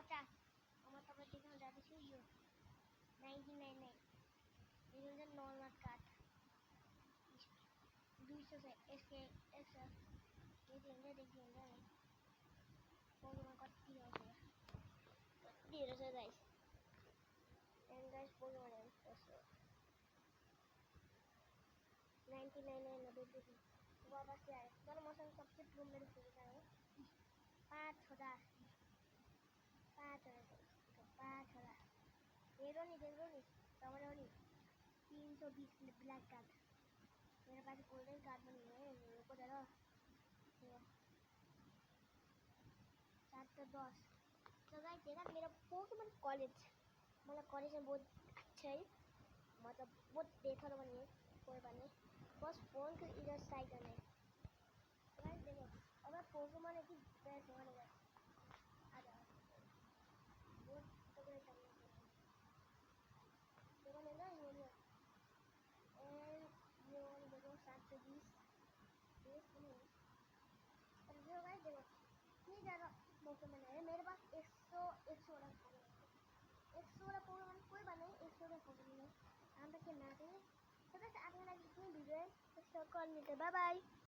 50 আমার তারপরে যেখানে যা দিচ্ছি ইউ 99 এই হচ্ছে নর্মাল কাট 200 से इसके ऐसा देखिए पोकेमॉन का 300 300 गाइस एंड गाइस पोकेमॉन है 99 है 90 वापस से आए दोनों मौसम सबसे प्रो मेरे फेवरेट है 5000 ये रो नहीं समझ लो नहीं 320 ब्लैक कार्ड मेरे पास गोल्डन कार्ड बनी है मेरे को दे दो 710 तो गाइस ये ना मेरा पोकेमॉन कॉलेज मतलब कॉलेज में बहुत अच्छा है मतलब बहुत बेहतर बनी है कोई बात नहीं बस फोन के इधर साइड करने तो गाइस देखो अगर पोकेमॉन एक ही बेस्ट होने का आ जाओ बहुत तगड़े चलने देखो लेना ये लो एंड ये वाली देखो 720 बेस्ट नहीं और जो गाइस देखो नहीं ज़्यादा पोकेमॉन है मेरे पास 100 वाला पोकेमॉन कोई बात नहीं 100 वाला पोकेमॉन है हम तक के ना चाहिए तो बस आपने लगी इतनी वीडियो है तो कर लेते बाय बाय।